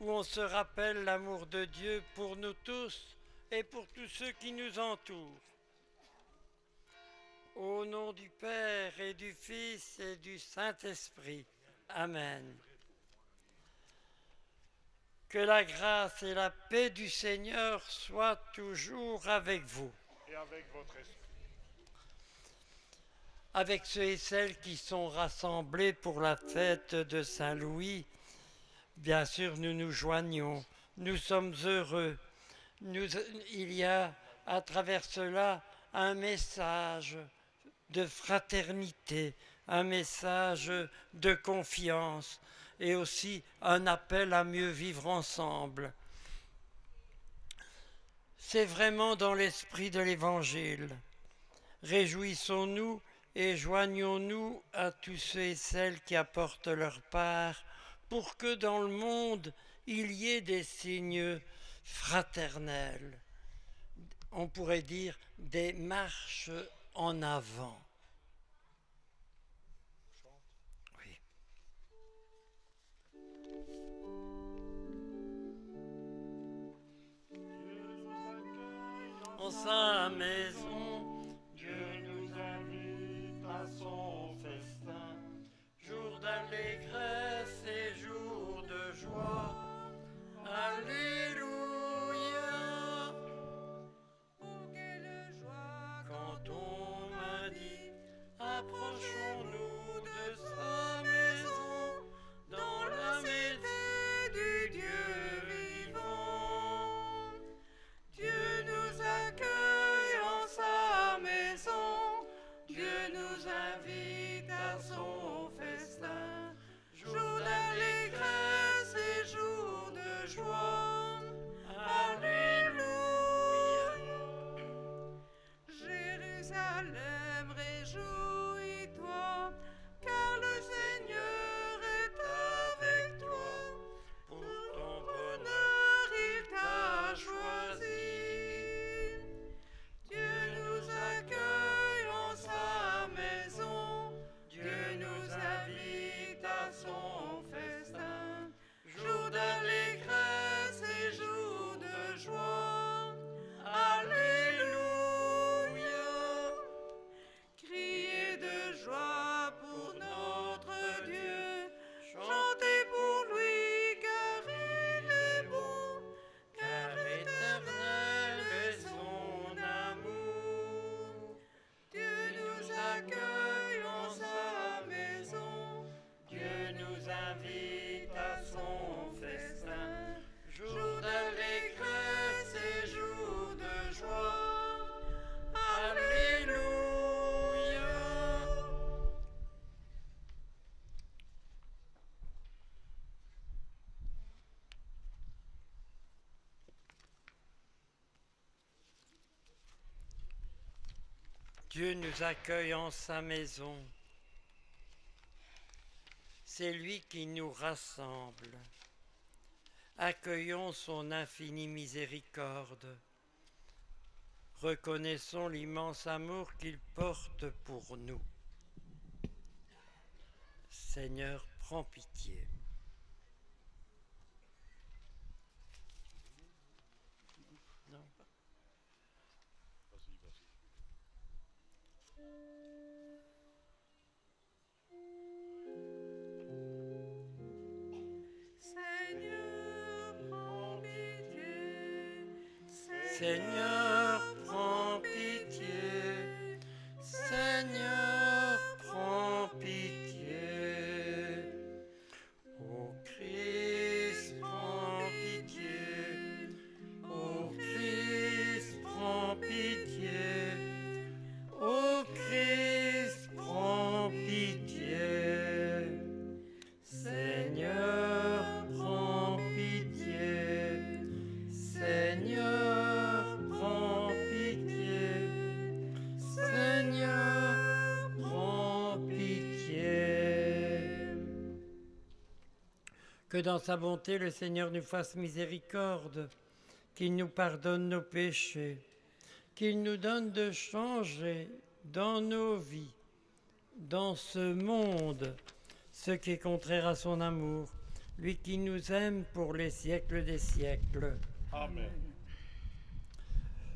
où on se rappelle l'amour de Dieu pour nous tous et pour tous ceux qui nous entourent. Au nom du Père et du Fils et du Saint-Esprit. Amen. Que la grâce et la paix du Seigneur soient toujours avec vous. Et avec votre esprit. Avec ceux et celles qui sont rassemblés pour la fête de Saint-Louis, bien sûr, nous nous joignons. Nous sommes heureux. Il y a à travers cela un message de fraternité, un message de confiance et aussi un appel à mieux vivre ensemble. C'est vraiment dans l'esprit de l'Évangile. Réjouissons-nous et joignons-nous à tous ceux et celles qui apportent leur part pour que dans le monde il y ait des signes fraternels. On pourrait dire des marches en avant. Oui. En sa maison, Dieu nous invite à son festin, jour d'allégresse et jour de joie. Alléluia. Oh, quelle joie Quand on m'a dit, approchons-nous de sa maison, dans la cité du Dieu vivant. Dieu nous accueille en sa maison, Dieu nous invite à son festin, jour d'allégresse et jour de joie. Alléluia. Jérusalem, réjouis-toi, car le Seigneur est avec toi. Pour Ton bonheur, il t'a choisi. Dieu nous accueille en sa maison, Dieu nous invite à son festin, jour d'allégresse et jour de joie. Alléluia. Criez de joie pour notre Dieu, chantez pour lui car il est bon, car éternel est son amour. Dieu nous accueille en sa maison, Dieu nous invite à son festin, jour d'allégresse et jour de joie. Alléluia. Dieu nous accueille en sa maison. C'est lui qui nous rassemble. Accueillons son infinie miséricorde. Reconnaissons l'immense amour qu'il porte pour nous. Seigneur, prends pitié. Non. Vas-y, vas-y. Seigneur, prends pitié. Seigneur, prends pitié. Seigneur, prends pitié. Ô Christ, prends pitié. Ô Christ, prends pitié. Ô Christ, prends pitié. Seigneur, prends pitié. Seigneur, prends pitié. Seigneur, prends pitié. Que dans sa bonté, le Seigneur nous fasse miséricorde, qu'il nous pardonne nos péchés, qu'il nous donne de changer dans nos vies, dans ce monde, ce qui est contraire à son amour, lui qui nous aime pour les siècles des siècles. Amen.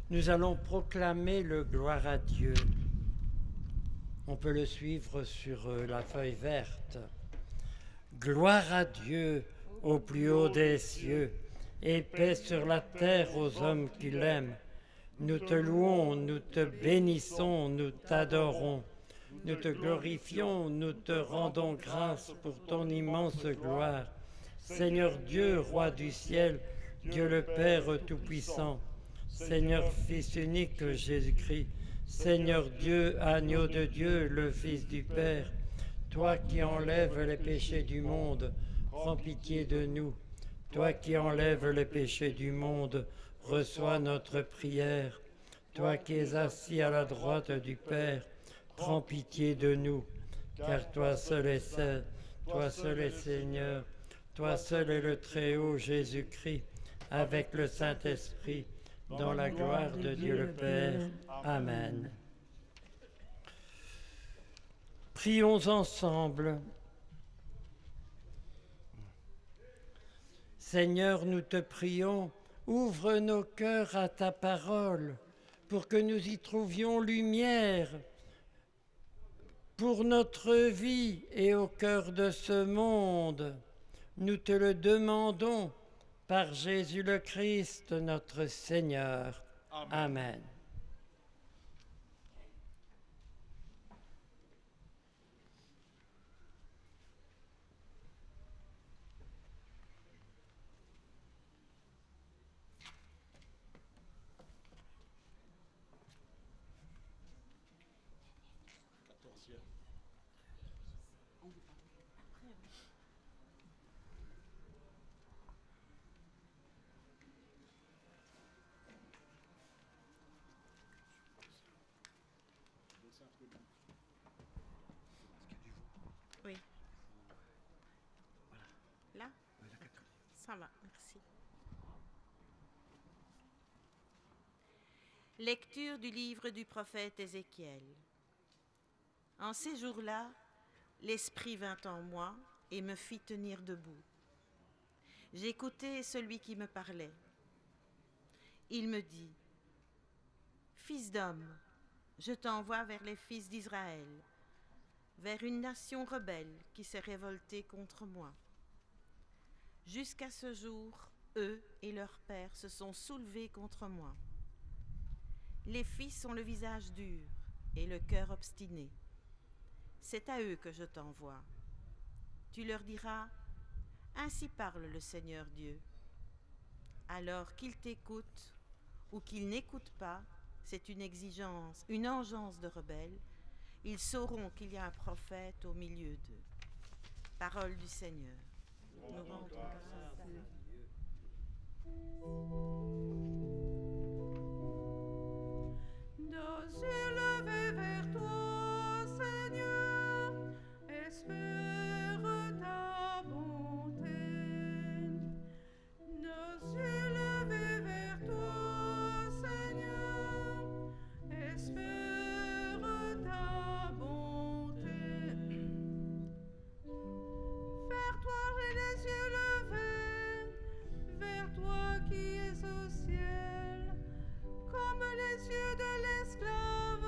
Nous allons proclamer le gloire à Dieu. On peut le suivre sur la feuille verte. Gloire à Dieu au plus haut des cieux, et paix sur la terre aux hommes qui l'aiment. Nous te louons, nous te bénissons, nous t'adorons. Nous te glorifions, nous te rendons grâce pour ton immense gloire. Seigneur Dieu, Roi du ciel, Dieu le Père Tout-Puissant, Seigneur Fils unique Jésus-Christ, Seigneur Dieu, agneau de Dieu, le Fils du Père, toi qui enlèves les péchés du monde, prends pitié de nous. Toi qui enlèves les péchés du monde, reçois notre prière. Toi qui es assis à la droite du Père, prends pitié de nous, car toi seul est saint, toi seul est Seigneur, toi seul est le Très-Haut Jésus-Christ, avec le Saint-Esprit, dans la gloire de Dieu le Père. Amen. Prions ensemble. Seigneur, nous te prions, ouvre nos cœurs à ta parole, pour que nous y trouvions lumière pour notre vie et au cœur de ce monde. Nous te le demandons par Jésus le Christ, notre Seigneur. Amen. Amen. Oui. Là? Ça va, merci. Lecture du livre du prophète Ézéchiel. En ces jours-là, l'Esprit vint en moi et me fit tenir debout. J'écoutai celui qui me parlait. Il me dit, « Fils d'homme, je t'envoie vers les fils d'Israël, vers une nation rebelle qui s'est révoltée contre moi. Jusqu'à ce jour, eux et leurs pères se sont soulevés contre moi. Les fils ont le visage dur et le cœur obstiné. C'est à eux que je t'envoie. Tu leur diras, ainsi parle le Seigneur Dieu. Alors qu'ils t'écoutent ou qu'ils n'écoutent pas, c'est une exigence, une engeance de rebelles. Ils sauront qu'il y a un prophète au milieu d'eux. Parole du Seigneur. Nous rendons grâce à Dieu. Nos yeux levés vers toi, Seigneur, espère ta bonté. Nos yeux levés vers toi, Seigneur, espère ta bonté. Vers toi j'ai les yeux levés, vers toi qui es au ciel, comme les yeux de l'esclave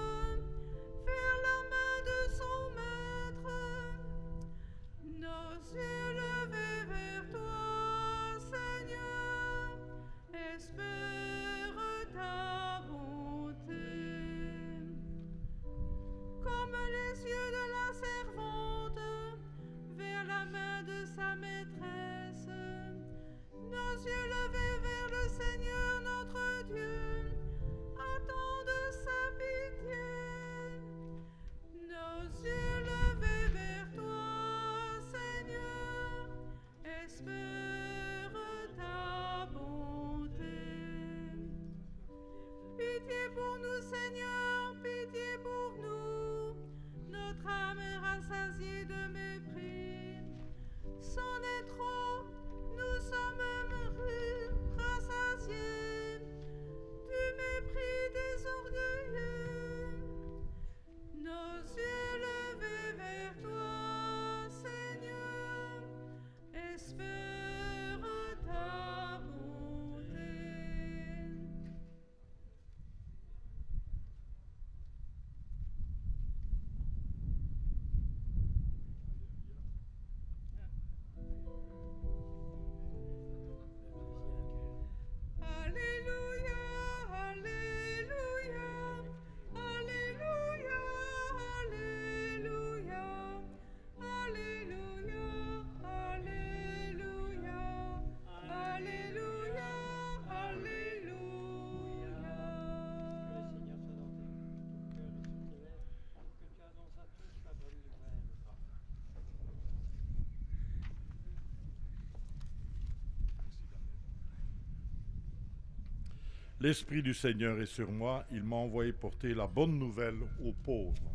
L'Esprit du Seigneur est sur moi, il m'a envoyé porter la bonne nouvelle aux pauvres.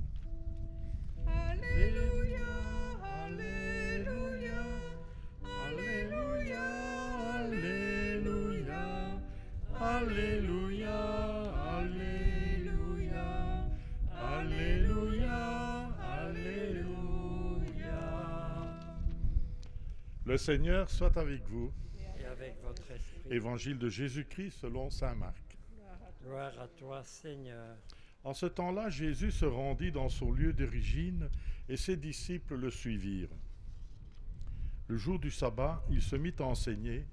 Alléluia, Alléluia, Alléluia, Alléluia, Alléluia, Alléluia, Alléluia, Alléluia. Le Seigneur soit avec vous. Et avec votre esprit. Évangile de Jésus-Christ selon saint Marc. Gloire à toi, Seigneur. En ce temps-là, Jésus se rendit dans son lieu d'origine et ses disciples le suivirent. Le jour du sabbat, il se mit à enseigner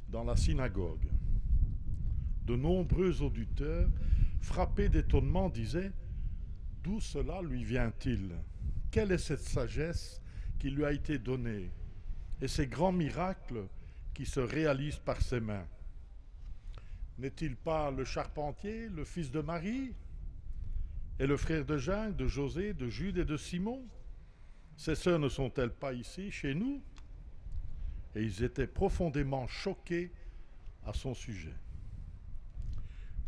dans la synagogue. De nombreux auditeurs, frappés d'étonnement, disaient « D'où cela lui vient-il? Quelle est cette sagesse qui lui a été donnée et ces grands miracles qui se réalisent par ses mains? N'est-il pas le charpentier, le fils de Marie, et le frère de Jacques, de José, de Jude et de Simon? Ses sœurs ne sont-elles pas ici, chez nous ?» Et ils étaient profondément choqués à son sujet.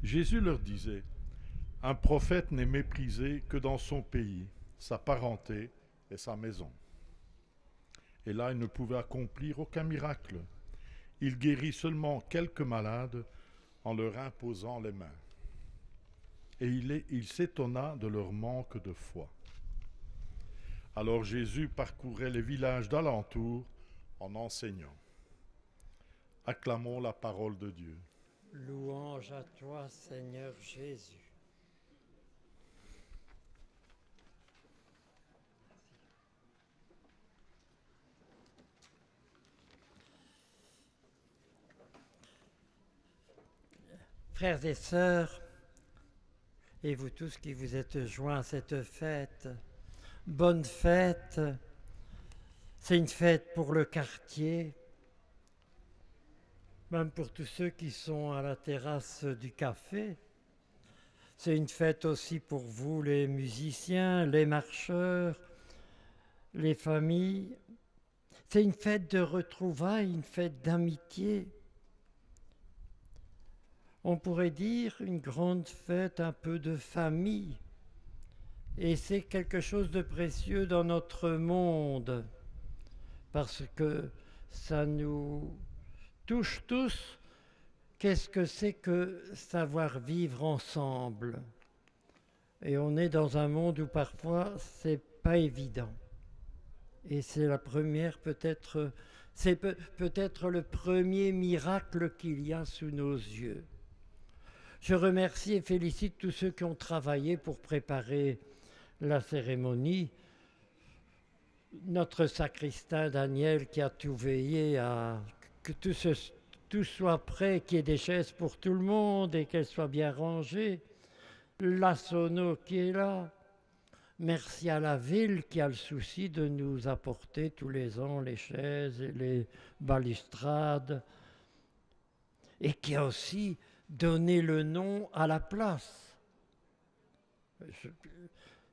Jésus leur disait, « Un prophète n'est méprisé que dans son pays, sa parenté et sa maison. » Et là, il ne pouvait accomplir aucun miracle. Il guérit seulement quelques malades en leur imposant les mains. Et il s'étonna de leur manque de foi. Alors Jésus parcourait les villages d'alentour en enseignant. Acclamons la parole de Dieu. Louange à toi, Seigneur Jésus. Frères et sœurs, et vous tous qui vous êtes joints à cette fête, bonne fête. C'est une fête pour le quartier, même pour tous ceux qui sont à la terrasse du café. C'est une fête aussi pour vous, les musiciens, les marcheurs, les familles. C'est une fête de retrouvailles, une fête d'amitié. On pourrait dire une grande fête un peu de famille. Et c'est quelque chose de précieux dans notre monde, parce que ça nous touche tous. Qu'est-ce que c'est que savoir vivre ensemble? Et on est dans un monde où parfois c'est pas évident. Et c'est la première peut-être, c'est peut-être le premier miracle qu'il y a sous nos yeux. Je remercie et félicite tous ceux qui ont travaillé pour préparer la cérémonie. Notre sacristain Daniel qui a tout veillé à que tout soit prêt, qu'il y ait des chaises pour tout le monde et qu'elles soient bien rangées. La sono qui est là. Merci à la ville qui a le souci de nous apporter tous les ans les chaises et les balustrades et qui a aussi donné le nom à la place.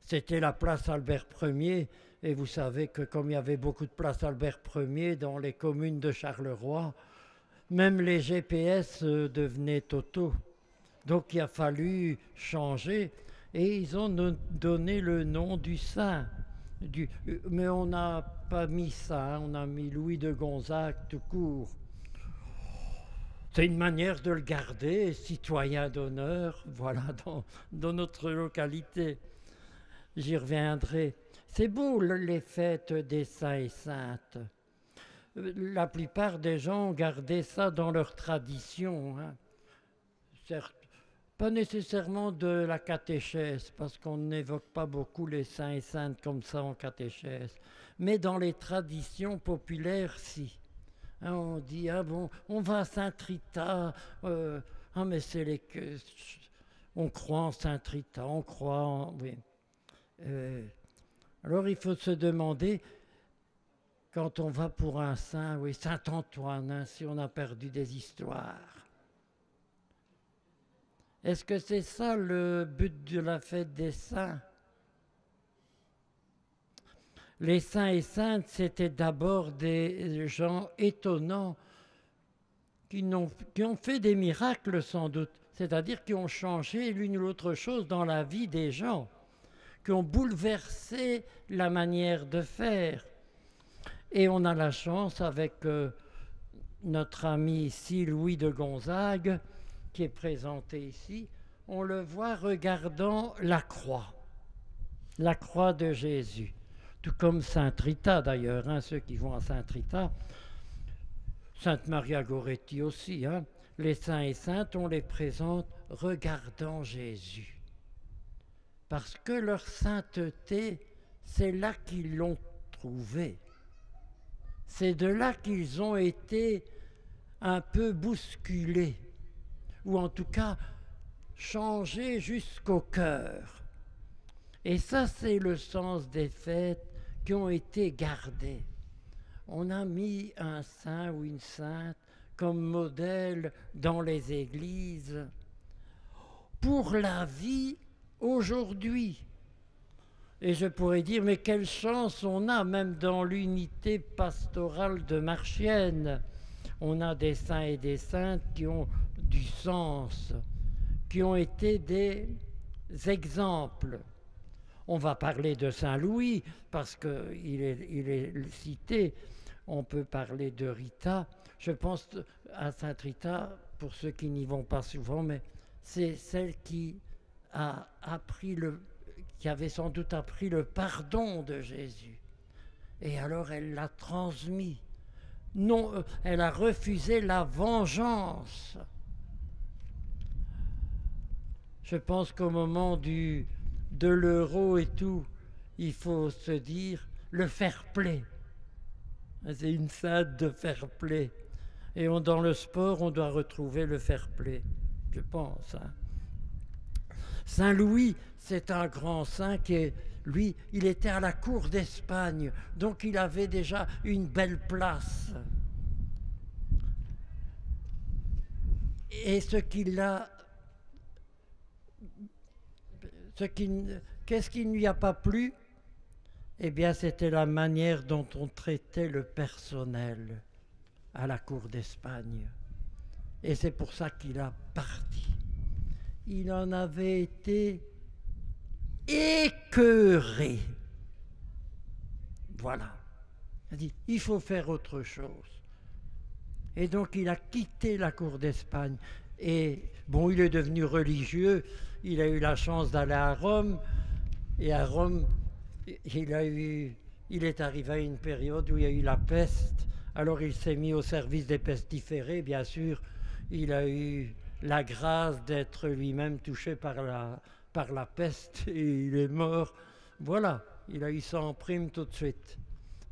C'était la place Albert Ier, et vous savez que comme il y avait beaucoup de places Albert Ier dans les communes de Charleroi, même les GPS devenaient totaux. Donc il a fallu changer, et ils ont donné le nom du saint. Mais on n'a pas mis ça, on a mis Louis de Gonzague tout court. C'est une manière de le garder, citoyen d'honneur, voilà, dans notre localité. J'y reviendrai. C'est beau les fêtes des saints et saintes. La plupart des gens ont gardé ça dans leur tradition. Hein. Certes, pas nécessairement de la catéchèse, parce qu'on n'évoque pas beaucoup les saints et saintes comme ça en catéchèse. Mais dans les traditions populaires, si. Hein, on dit, ah bon, on va à Saint-Rita, ah mais c'est les... On croit en Saint-Rita, on croit en... Oui. Alors il faut se demander, quand on va pour un saint, oui, Saint-Antoine, hein, si on a perdu des histoires. Est-ce que c'est ça le but de la fête des saints? Les saints et saintes, c'était d'abord des gens étonnants qui ont fait des miracles sans doute. c'est-à-dire qui ont changé l'une ou l'autre chose dans la vie des gens, qui ont bouleversé la manière de faire. Et on a la chance avec notre ami ici, Louis de Gonzague, qui est présenté ici, on le voit regardant la croix de Jésus. Tout comme Sainte Rita d'ailleurs, hein, ceux qui vont à Sainte Rita, Sainte Maria Goretti aussi, hein, les saints et saintes, on les présente regardant Jésus. Parce que leur sainteté, c'est là qu'ils l'ont trouvée. C'est de là qu'ils ont été un peu bousculés, ou en tout cas changés jusqu'au cœur. Et ça, c'est le sens des fêtes qui ont été gardées. On a mis un saint ou une sainte comme modèle dans les églises pour la vie aujourd'hui. Et je pourrais dire, mais quelle chance on a, même dans l'unité pastorale de Marchienne. On a des saints et des saintes qui ont du sens, qui ont été des exemples. On va parler de Saint Louis, parce qu'il est cité. On peut parler de Rita. Je pense à Sainte Rita, pour ceux qui n'y vont pas souvent, mais c'est celle qui avait sans doute appris le pardon de Jésus. Et alors elle l'a transmis. Non, elle a refusé la vengeance. Je pense qu'au moment de l'euro et tout, il faut se dire le fair-play. C'est une sainte de fair-play. Et dans le sport, on doit retrouver le fair-play, je pense. Hein. Saint Louis, c'est un grand saint qui, lui, il était à la cour d'Espagne, donc il avait déjà une belle place. Et qu'est-ce qui ne lui a pas plu? Eh bien, c'était la manière dont on traitait le personnel à la cour d'Espagne. Et c'est pour ça qu'il a parti. Il en avait été écœuré. Voilà. Il a dit, il faut faire autre chose. Et donc, il a quitté la cour d'Espagne. Et bon, il est devenu religieux. Il a eu la chance d'aller à Rome. Et à Rome, il est arrivé à une période où il y a eu la peste. Alors il s'est mis au service des pestiférés, bien sûr. Il a eu la grâce d'être lui-même touché par la peste et il est mort. Voilà, il a eu ça en prime tout de suite.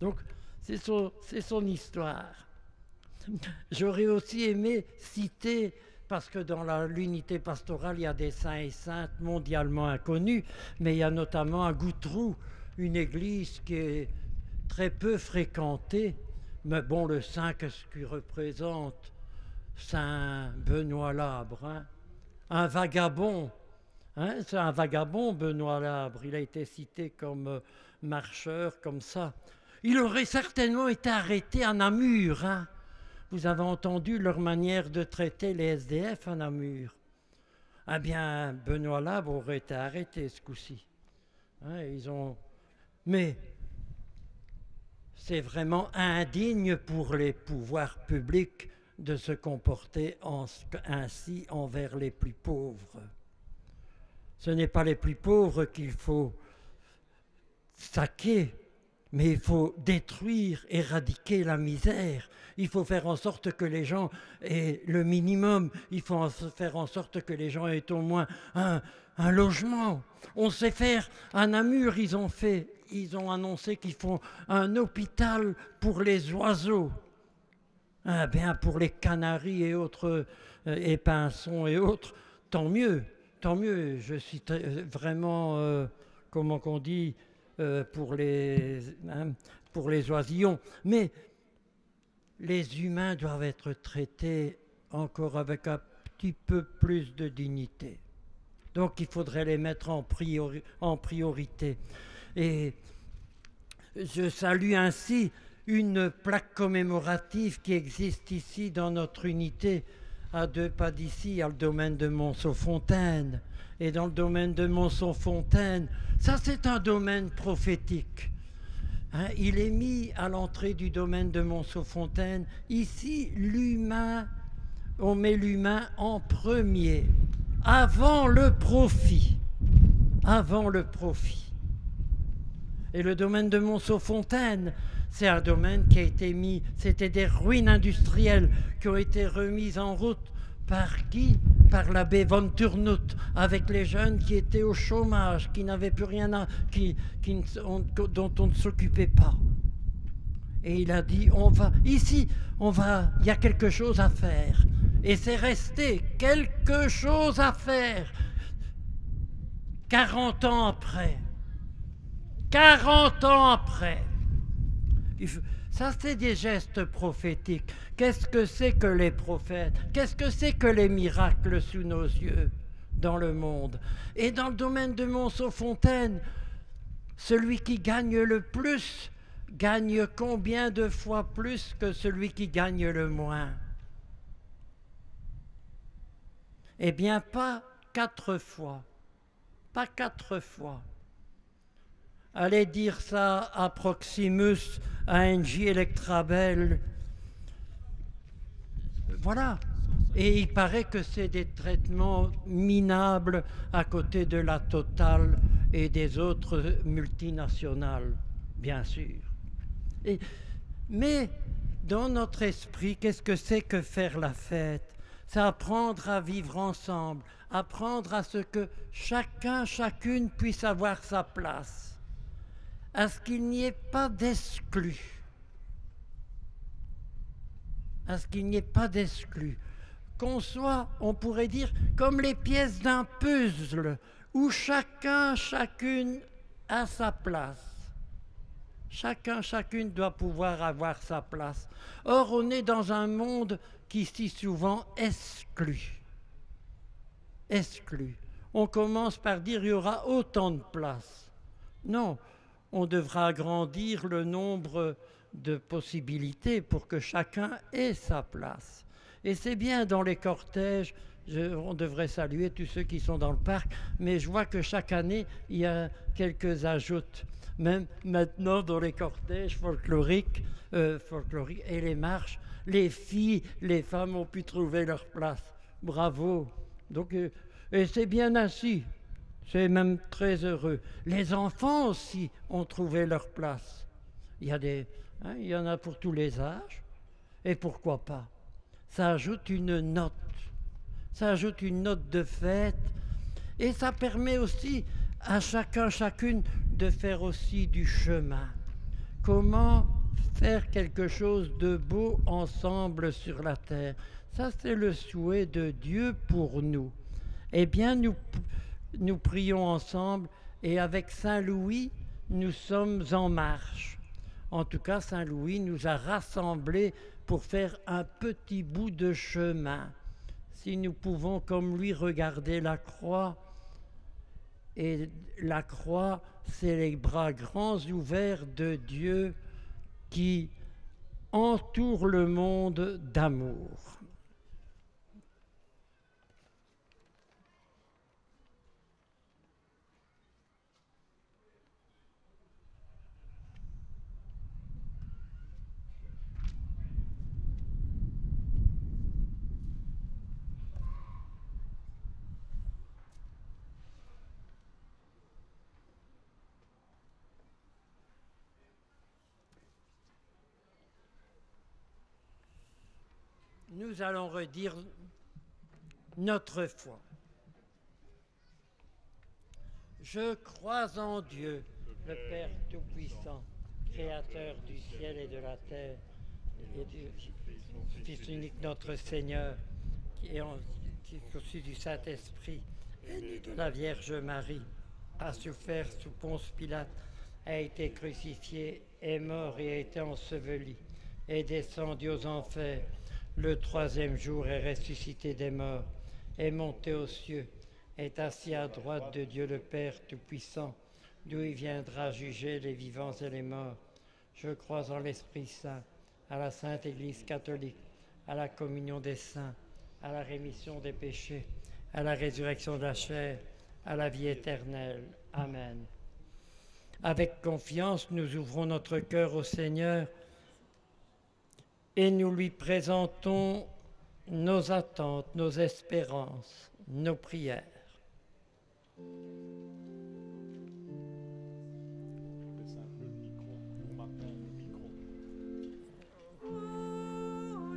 Donc, c'est son histoire. J'aurais aussi aimé citer, parce que dans l'unité pastorale, il y a des saints et saintes mondialement inconnus, mais il y a notamment à Goutroux, une église qui est très peu fréquentée. Mais bon, le saint, qu'est-ce qu'il représente? Saint Benoît Labre, hein? Un vagabond. Hein? C'est un vagabond, Benoît Labre. Il a été cité comme marcheur, comme ça. Il aurait certainement été arrêté à Namur. Hein? Vous avez entendu leur manière de traiter les SDF à Namur. Eh bien, Benoît Labre aurait été arrêté ce coup-ci. Hein? Mais c'est vraiment indigne pour les pouvoirs publics de se comporter ainsi envers les plus pauvres. Ce n'est pas les plus pauvres qu'il faut saquer, mais il faut détruire, éradiquer la misère. Il faut faire en sorte que les gens aient le minimum. Il faut faire en sorte que les gens aient au moins un logement. On sait faire, à Namur, ils ont annoncé qu'ils font un hôpital pour les oiseaux. Ah bien, pour les canaris et autres, et pinsons et autres, tant mieux, tant mieux. Je suis vraiment, comment qu'on dit, pour les oisillons. Mais les humains doivent être traités encore avec un petit peu plus de dignité. Donc il faudrait les mettre en priorité. Et je salue ainsi une plaque commémorative qui existe ici dans notre unité à 2 pas d'ici, il y a le domaine de Monceau-Fontaine. Et dans le domaine de Monceau-Fontaine, ça c'est un domaine prophétique. Hein, il est mis à l'entrée du domaine de Monceau-Fontaine. Ici, l'humain, on met l'humain en premier, avant le profit. Avant le profit. Et le domaine de Monceau-Fontaine, c'est un domaine qui a été mis, c'était des ruines industrielles qui ont été remises en route par qui? Par l'abbé von Turnhout, avec les jeunes qui étaient au chômage, qui n'avaient plus rien à, dont on ne s'occupait pas. Et il a dit, il y a quelque chose à faire. Et c'est resté quelque chose à faire. 40 ans après. 40 ans après. Ça, c'est des gestes prophétiques. Qu'est-ce que c'est que les prophètes? Qu'est-ce que c'est que les miracles sous nos yeux dans le monde? Et dans le domaine de Monceau-Fontaine, celui qui gagne le plus gagne combien de fois plus que celui qui gagne le moins? Eh bien, pas 4 fois. Pas 4 fois. Allez dire ça à Proximus, à Engie Electrabel. Voilà. Et il paraît que c'est des traitements minables à côté de la Total et des autres multinationales, bien sûr. Mais dans notre esprit, qu'est-ce que c'est que faire la fête? C'est apprendre à vivre ensemble, apprendre à ce que chacun, chacune puisse avoir sa place. À ce qu'il n'y ait pas d'exclus. À ce qu'il n'y ait pas d'exclus. Qu'on soit, on pourrait dire, comme les pièces d'un puzzle, où chacun, chacune a sa place. Chacun, chacune doit pouvoir avoir sa place. Or, on est dans un monde qui si souvent exclut. Exclut. On commence par dire il y aura autant de places. Non. On devra agrandir le nombre de possibilités pour que chacun ait sa place. Et c'est bien dans les cortèges, on devrait saluer tous ceux qui sont dans le parc, mais je vois que chaque année, il y a quelques ajoutes. Même maintenant, dans les cortèges folkloriques et les marches, les filles, les femmes ont pu trouver leur place. Bravo. Donc, et c'est bien ainsi. C'est même très heureux. Les enfants aussi ont trouvé leur place. Il y en a pour tous les âges. Et pourquoi pas? Ça ajoute une note. Ça ajoute une note de fête. Et ça permet aussi à chacun, chacune de faire aussi du chemin. Comment faire quelque chose de beau ensemble sur la terre? Ça, c'est le souhait de Dieu pour nous. Eh bien, nous prions ensemble et avec Saint Louis, nous sommes en marche. En tout cas, Saint Louis nous a rassemblés pour faire un petit bout de chemin. Si nous pouvons, comme lui, regarder la croix, et la croix, c'est les bras grands ouverts de Dieu qui entoure le monde d'amour. Nous allons redire notre foi. Je crois en Dieu, le Père Tout-Puissant, Créateur du ciel et de la terre, et du Fils unique notre Seigneur, qui est conçu du Saint-Esprit, est né de la Vierge Marie, a souffert sous Ponce Pilate, a été crucifié, est mort et a été enseveli, est descendu aux enfers. Le 3e jour est ressuscité des morts, est monté aux cieux, est assis à droite de Dieu le Père Tout-Puissant, d'où il viendra juger les vivants et les morts. Je crois en l'Esprit Saint, à la Sainte Église catholique, à la communion des saints, à la rémission des péchés, à la résurrection de la chair, à la vie éternelle. Amen. Avec confiance, nous ouvrons notre cœur au Seigneur et nous lui présentons nos attentes, nos espérances, nos prières. Ô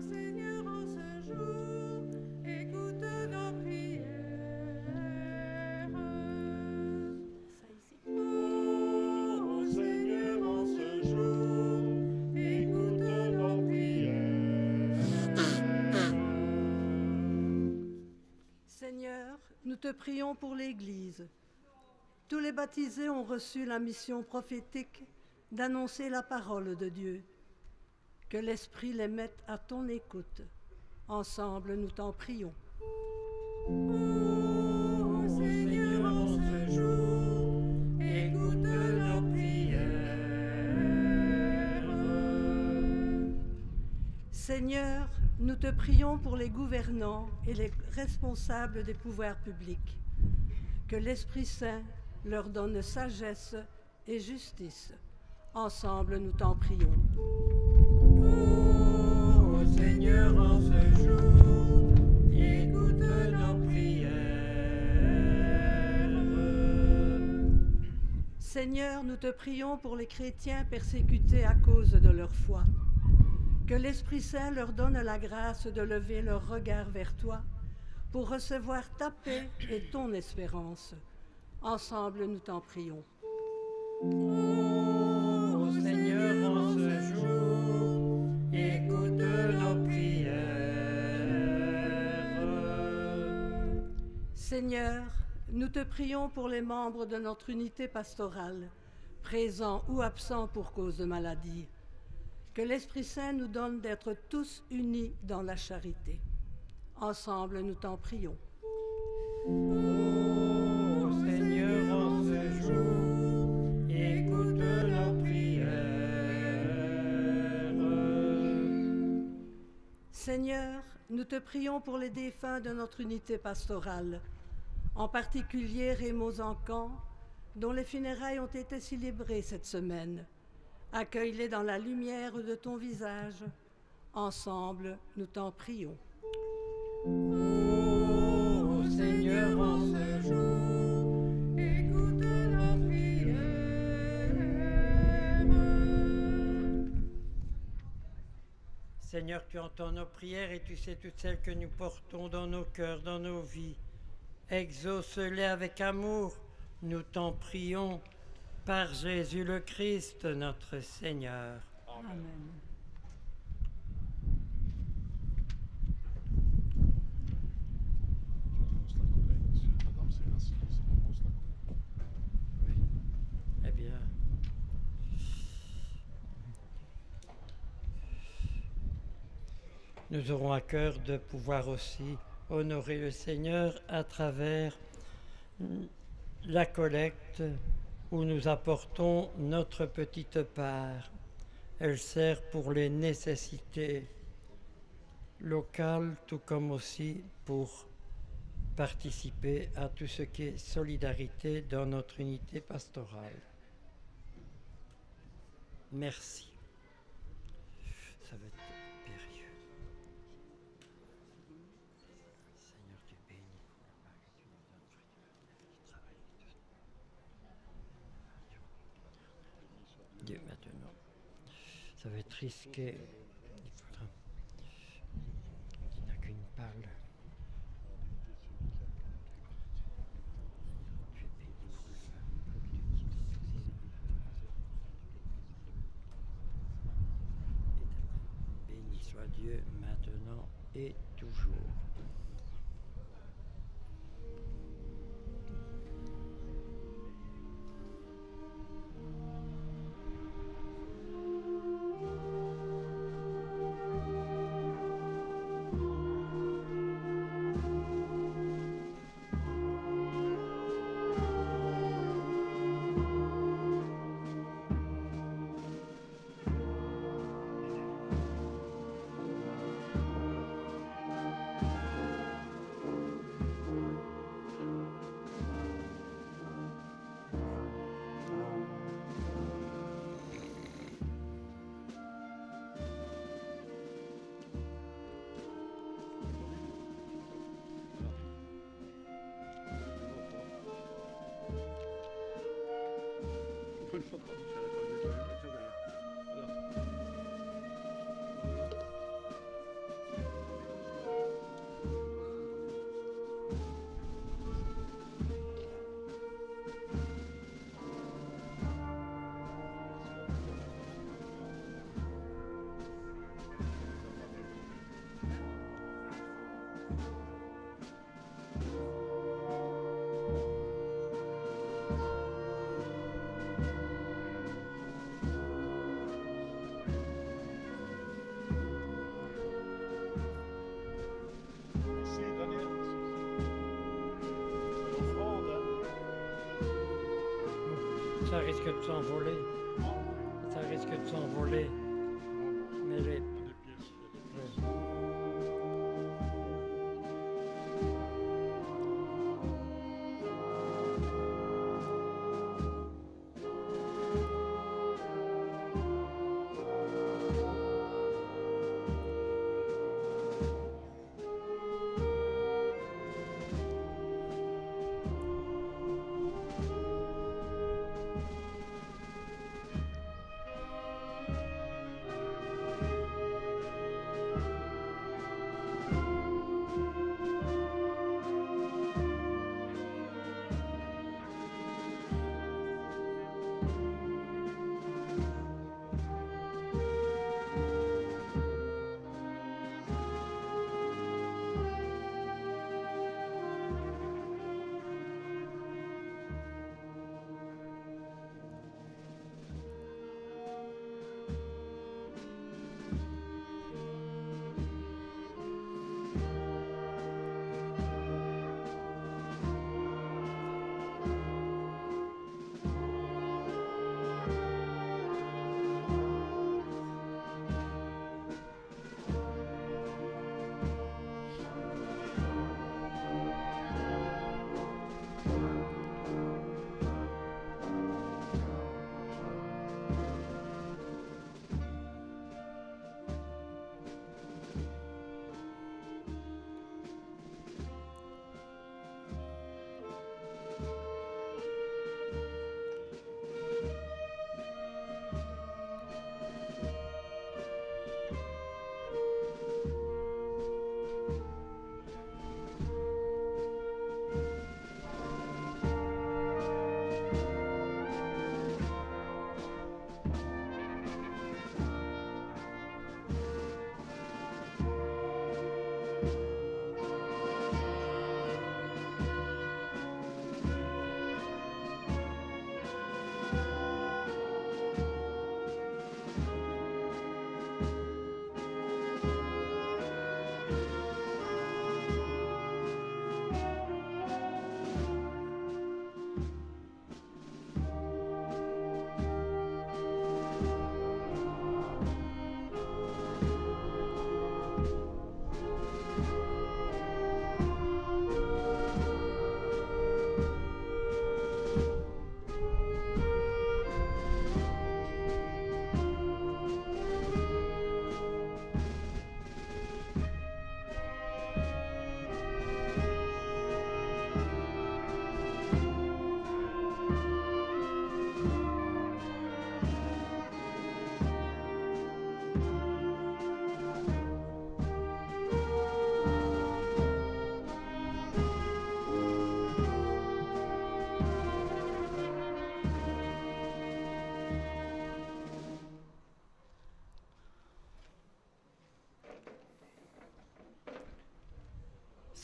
Seigneur, en ce jour, écoute nos prières. Ô Seigneur, en ce jour, écoute nos prières. Seigneur, nous te prions pour l'Église. Tous les baptisés ont reçu la mission prophétique d'annoncer la parole de Dieu. Que l'Esprit les mette à ton écoute. Ensemble, nous t'en prions. Ô Seigneur, en ce jour, écoute nos prières. Seigneur, nous te prions pour les gouvernants et les responsables des pouvoirs publics. Que l'Esprit Saint leur donne sagesse et justice. Ensemble, nous t'en prions. Ô Seigneur, en ce jour, écoute nos prières. Seigneur, nous te prions pour les chrétiens persécutés à cause de leur foi. Que l'Esprit Saint leur donne la grâce de lever leur regard vers toi pour recevoir ta paix et ton espérance. Ensemble, nous t'en prions. Ô Seigneur, en ce jour, écoute nos prières. Seigneur, nous te prions pour les membres de notre unité pastorale, présents ou absents pour cause de maladie. Que l'Esprit Saint nous donne d'être tous unis dans la charité. Ensemble, nous t'en prions. Ô Seigneur, en ce jour, écoute nos prières. Seigneur, nous te prions pour les défunts de notre unité pastorale, en particulier Raymond Zancan, dont les funérailles ont été célébrées cette semaine. Accueille-les dans la lumière de ton visage. Ensemble, nous t'en prions. Ô Seigneur, en ce jour, Écoute nos prières. Seigneur, tu entends nos prières et tu sais toutes celles que nous portons dans nos cœurs, dans nos vies. Exauce-les avec amour, nous t'en prions, par Jésus le Christ, notre Seigneur. Amen. Eh bien, nous aurons à cœur de pouvoir aussi honorer le Seigneur à travers la collecte où nous apportons notre petite part. Elle sert pour les nécessités locales, tout comme aussi pour participer à tout ce qui est solidarité dans notre unité pastorale. Merci. Ça va être périlleux. Seigneur, tu bénis pour la part que tu nous donnes, qui travaille Dieu, maintenant. Ça va être risqué. Il faudra. Tu n'as qu'une palle. Tu es béni pour le Béni soit Dieu maintenant et toujours. Merci Daniel. L'offrande, Ça risque de s'envoler. Ça risque de s'envoler. Mais les... des pièces.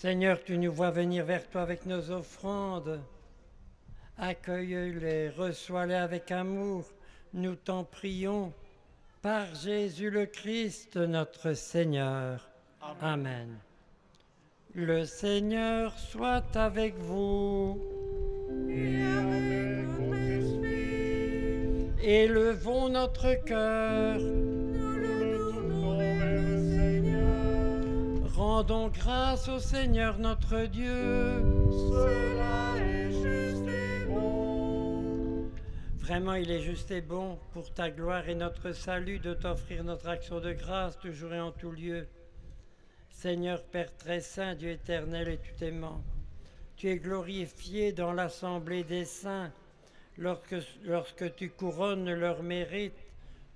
Seigneur, tu nous vois venir vers toi avec nos offrandes. Accueille-les, reçois-les avec amour. Nous t'en prions. Par Jésus le Christ, notre Seigneur. Amen. Le Seigneur soit avec vous. Et avec votre esprit, Élevons notre cœur. nous le tournons vers le Seigneur. Rendons grâce au Seigneur notre Dieu. Cela est juste et bon. Vraiment, il est juste et bon pour ta gloire et notre salut de t'offrir notre action de grâce toujours et en tout lieu. Seigneur Père très saint, Dieu éternel et tout aimant, tu es glorifié dans l'assemblée des saints Lorsque tu couronnes leur mérite,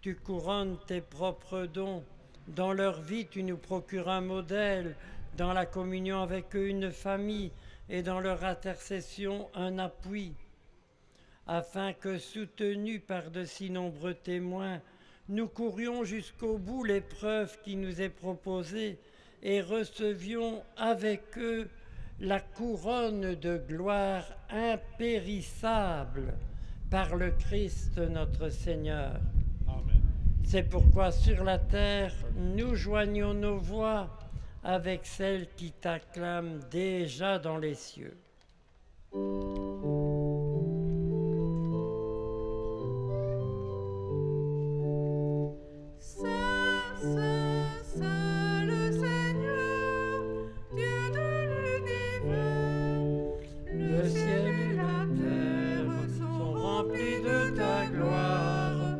tu couronnes tes propres dons. Dans leur vie, tu nous procures un modèle, dans la communion avec eux une famille, et dans leur intercession un appui, afin que, soutenus par de si nombreux témoins, nous courions jusqu'au bout l'épreuve qui nous est proposée et recevions avec eux la couronne de gloire impérissable par le Christ notre Seigneur. Amen. C'est pourquoi sur la terre, nous joignons nos voix avec celles qui t'acclament déjà dans les cieux. Le ciel et la terre sont remplis de ta gloire.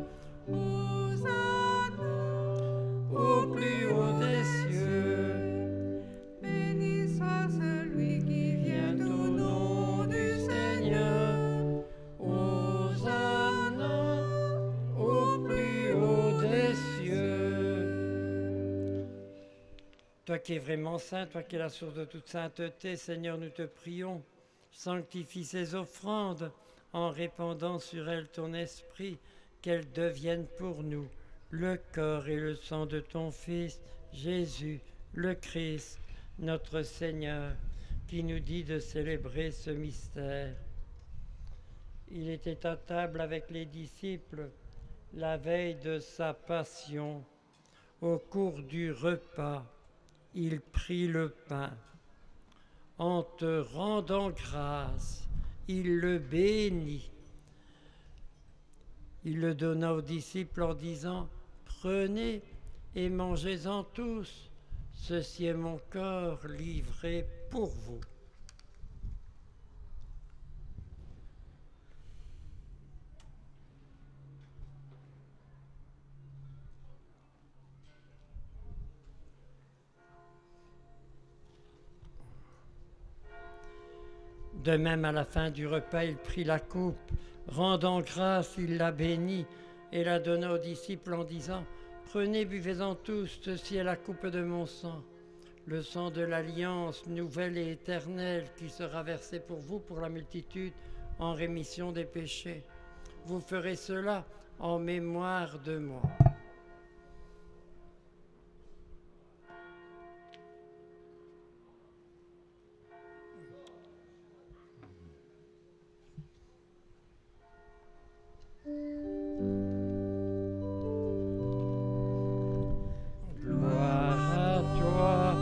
Au plus haut des cieux, Béni soit celui qui vient au nom du Seigneur. Hosanna, au plus haut des cieux. Toi qui es vraiment saint, toi qui es la source de toute sainteté, Seigneur, nous te prions, sanctifie ces offrandes en répandant sur elles ton esprit, qu'elles deviennent pour nous le corps et le sang de ton Fils, Jésus, le Christ, notre Seigneur, qui nous dit de célébrer ce mystère. Il était à table avec les disciples la veille de sa passion. Au cours du repas, il prit le pain. En te rendant grâce, il le bénit. Il le donna aux disciples en disant: prenez et mangez-en tous, ceci est mon corps livré pour vous. De même, à la fin du repas, il prit la coupe, rendant grâce, il la bénit et la donna aux disciples en disant: prenez, buvez-en tous, ceci est la coupe de mon sang, le sang de l'alliance nouvelle et éternelle qui sera versé pour vous, pour la multitude, en rémission des péchés. Vous ferez cela en mémoire de moi. Gloire à toi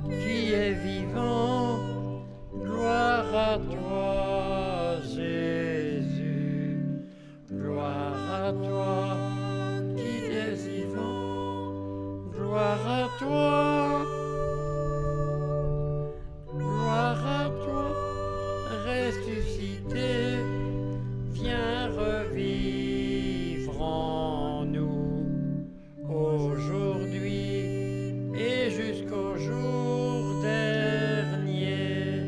qui es vivant, gloire à toi Jésus, gloire à toi qui es vivant, gloire à toi, gloire à toi, ressuscité, viens revivre en nous, aujourd'hui et jusqu'au jour dernier.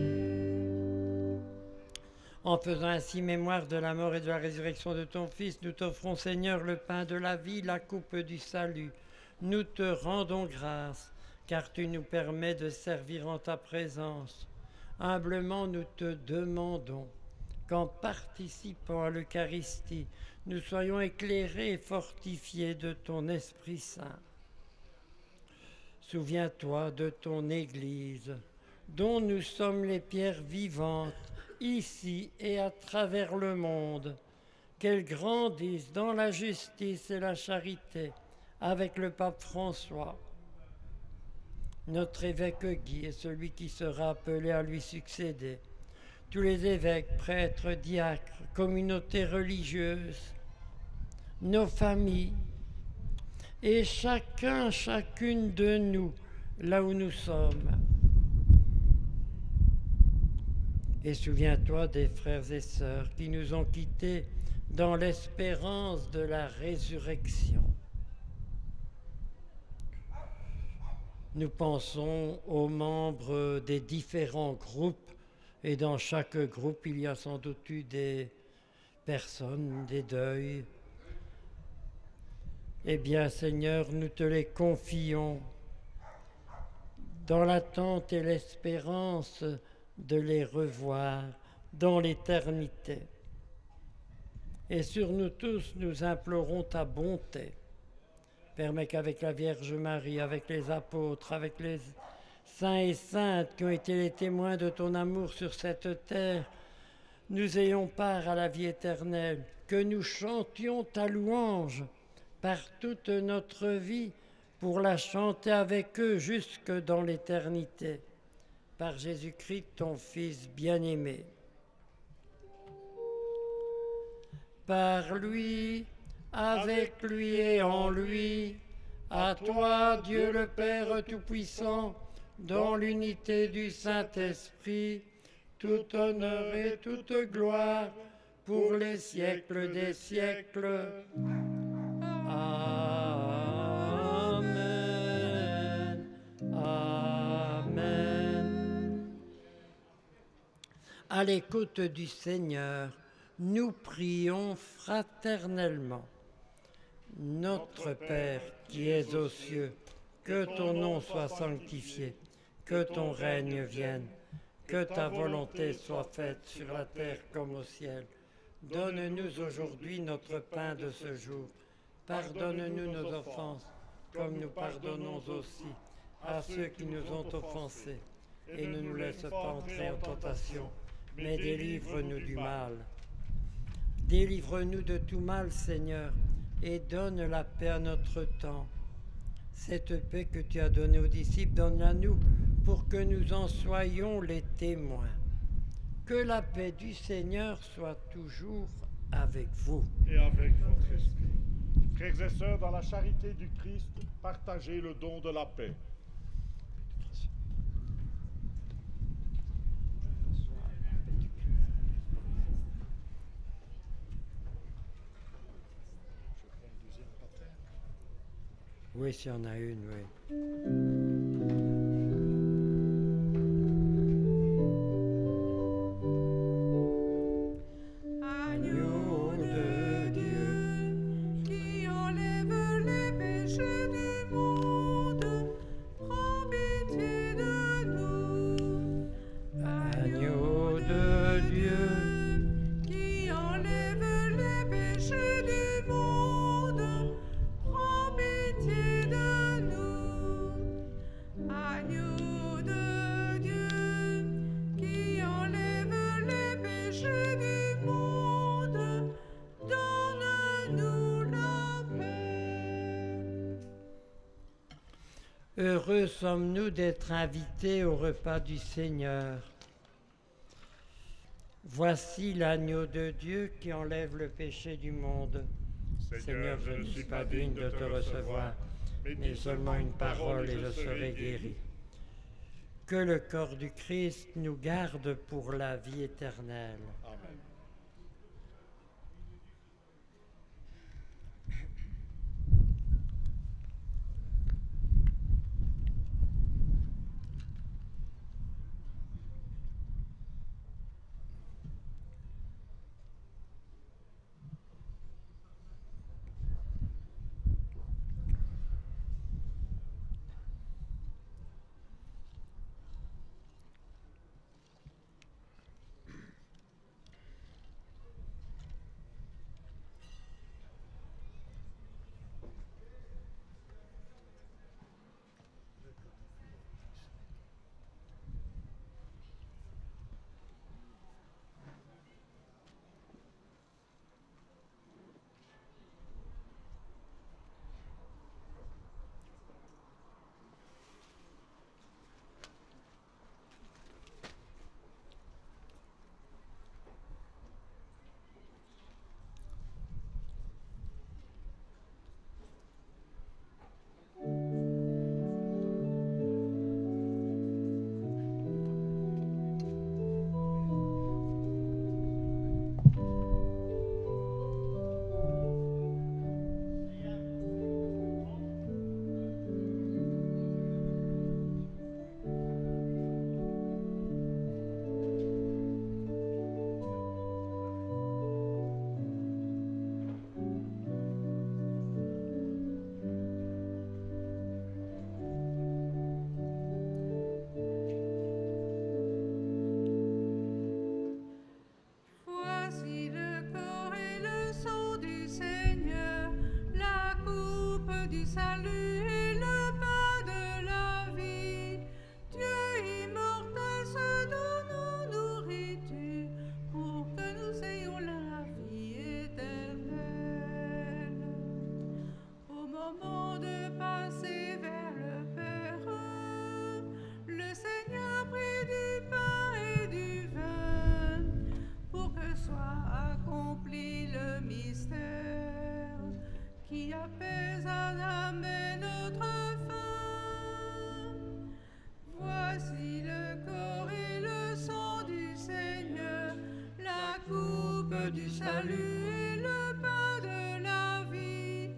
En faisant ainsi mémoire de la mort et de la résurrection de ton Fils, nous t'offrons, Seigneur, le pain de la vie, la coupe du salut. Nous te rendons grâce, car tu nous permets de servir en ta présence. Humblement, nous te demandons qu'en participant à l'Eucharistie, nous soyons éclairés et fortifiés de ton Esprit Saint. Souviens-toi de ton Église, dont nous sommes les pierres vivantes, ici et à travers le monde, qu'elle grandisse dans la justice et la charité avec le pape François, notre évêque Guy et celui qui sera appelé à lui succéder, tous les évêques, prêtres, diacres, communautés religieuses, nos familles, et chacune de nous, là où nous sommes. Et souviens-toi des frères et sœurs qui nous ont quittés dans l'espérance de la résurrection. Nous pensons aux membres des différents groupes, et dans chaque groupe, il y a sans doute eu des personnes des deuils. Eh bien, Seigneur, nous te les confions dans l'attente et l'espérance de les revoir dans l'éternité. Et sur nous tous, nous implorons ta bonté. Permets qu'avec la Vierge Marie, avec les apôtres, avec les saints et saintes qui ont été les témoins de ton amour sur cette terre, nous ayons part à la vie éternelle, que nous chantions ta louange par toute notre vie pour la chanter avec eux jusque dans l'éternité. Par Jésus-Christ, ton Fils bien-aimé. Par lui, avec lui et en lui, à toi, Dieu le Père Tout-Puissant, dans l'unité du Saint-Esprit, tout honneur et toute gloire pour les siècles des siècles. Amen. Amen. À l'écoute du Seigneur, nous prions fraternellement. Notre Père qui es aux cieux, que ton nom soit sanctifié, que ton règne vienne, que ta volonté soit faite sur la terre comme au ciel. Donne-nous aujourd'hui notre pain de ce jour. Pardonne-nous nos offenses, comme nous pardonnons aussi à ceux qui nous ont offensés. Et ne nous laisse pas entrer en tentation, mais délivre-nous du mal. Délivre-nous de tout mal, Seigneur, et donne la paix à notre temps. Cette paix que tu as donnée aux disciples, donne-la nous pour que nous en soyons les témoins. Que la paix du Seigneur soit toujours avec vous. Et avec votre esprit. Frères et sœurs, dans la charité du Christ, partagez le don de la paix. Oui, s'il y en a une, oui. Agneau de Dieu, qui enlève les péchés du monde, prends pitié de nous. Agneau de Dieu, qui enlève les péchés du monde, prends pitié de nous. Agneau de Dieu, qui enlève les péchés du monde, donne-nous la paix. heureux sommes-nous d'être invités au repas du Seigneur. Voici l'agneau de Dieu qui enlève le péché du monde. Seigneur, je ne suis pas digne de te recevoir, mais dis seulement une parole et je serai guéri. Que le corps du Christ nous garde pour la vie éternelle. Amen. du salut et le pain de la vie.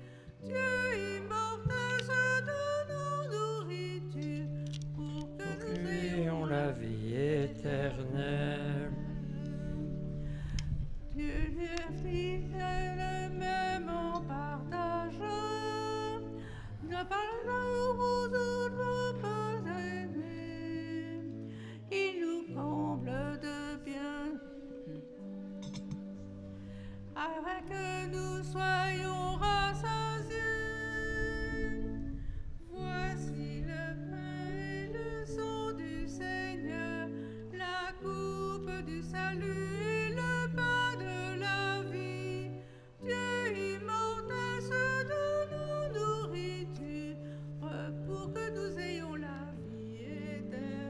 Dieu immortel se donne en nourriture pour que nous ayons la vie éternelle. Dieu les fidèles même en partage, ne parle aux autres pas aimés. Il nous comble de bien, afin que nous soyons rassasiés. Voici le pain et le sang du Seigneur, la coupe du salut et le pain de la vie. Dieu immortel se donne en nourriture pour que nous ayons la vie éternelle.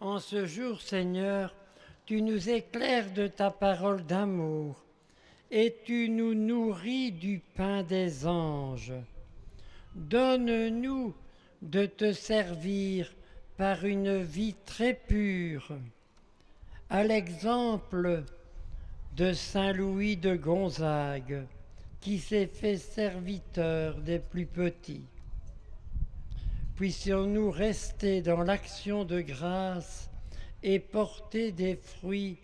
En ce jour, Seigneur, tu nous éclaires de ta parole d'amour et tu nous nourris du pain des anges. Donne-nous de te servir par une vie très pure, à l'exemple de Saint Louis de Gonzague, qui s'est fait serviteur des plus petits. Puissions-nous rester dans l'action de grâce et porter des fruits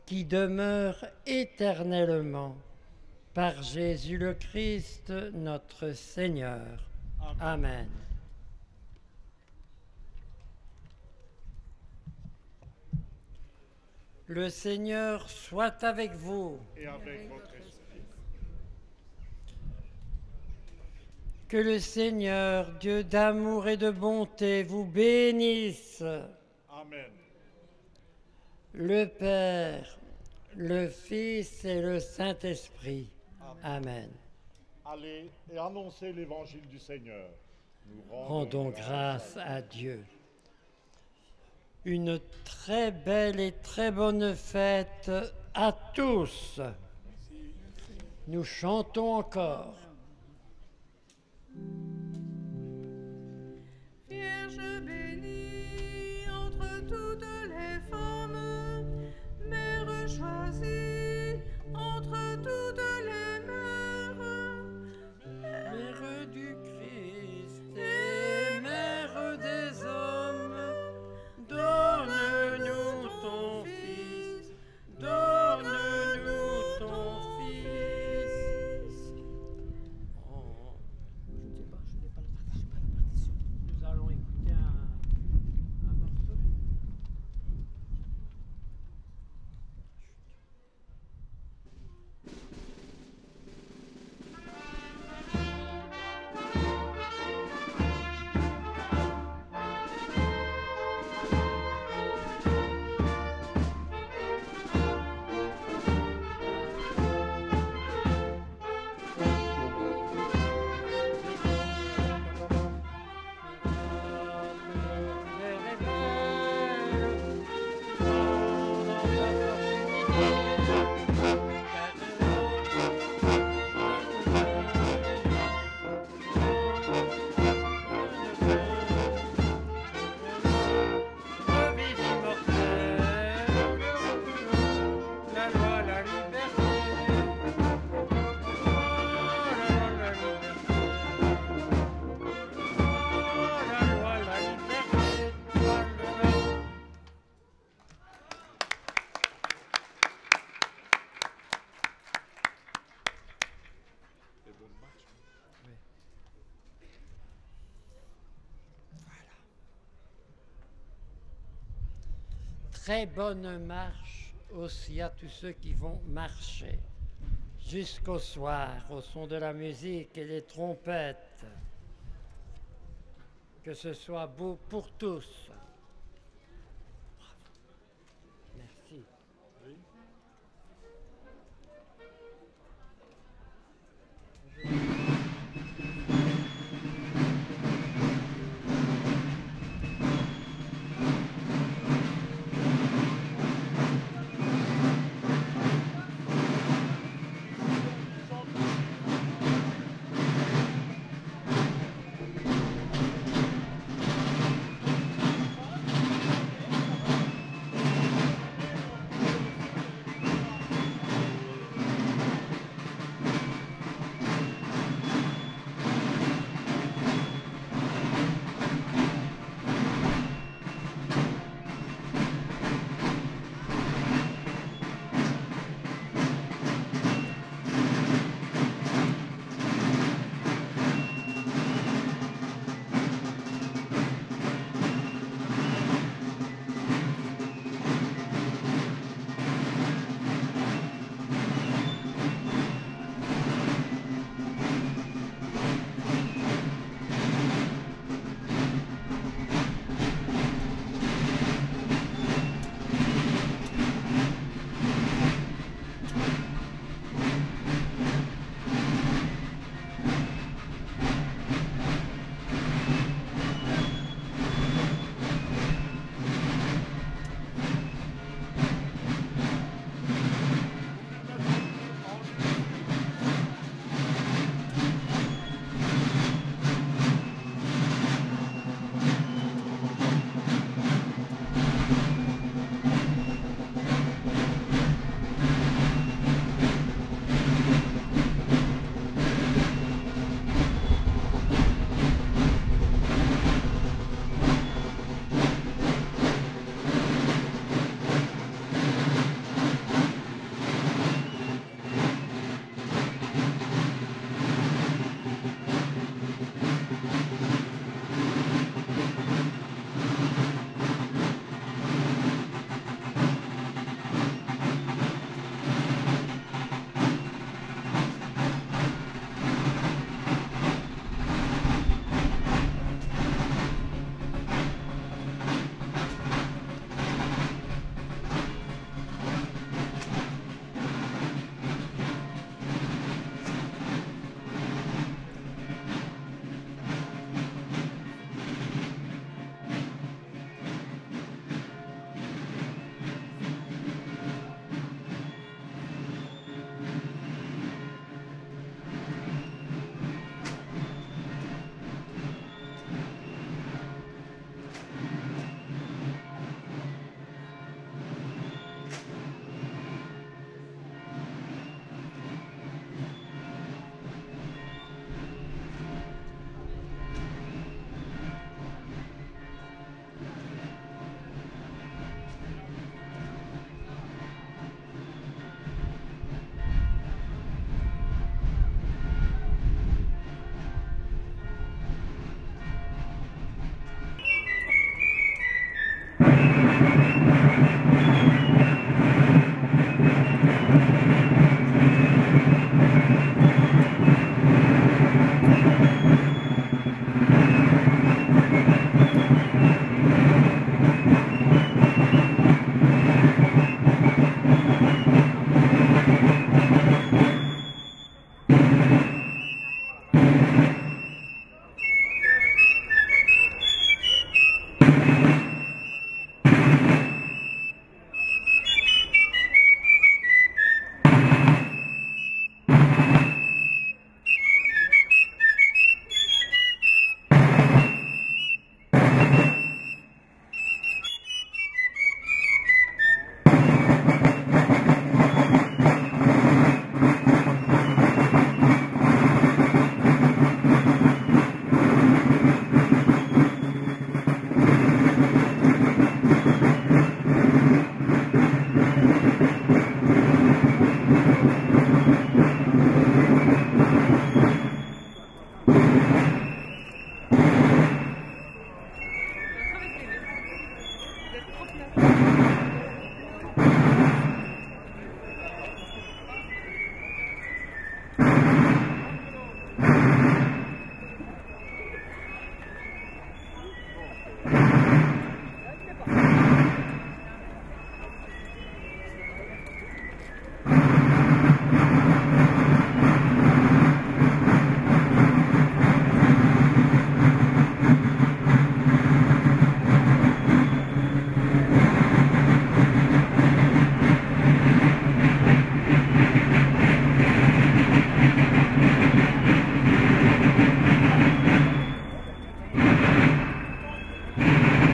qui demeurent éternellement. Par Jésus le Christ, notre Seigneur. Amen. Le Seigneur soit avec vous. Et avec votre esprit. Que le Seigneur, Dieu d'amour et de bonté, vous bénisse. Amen. Le Père, le Fils et le Saint-Esprit. Amen. Allez et annoncez l'évangile du Seigneur. Nous Rendons grâce à Dieu. Une très belle et très bonne fête à tous. Nous chantons encore. Vierge bénie entre toutes les femmes, Mère choisie entre toutes les mères, Mère du Christ et Mère des hommes, donne-nous ton Fils, donne-nous ton Fils. Oui. Voilà. Très bonne marche aussi à tous ceux qui vont marcher jusqu'au soir au son de la musique et des trompettes. Que ce soit beau pour tous.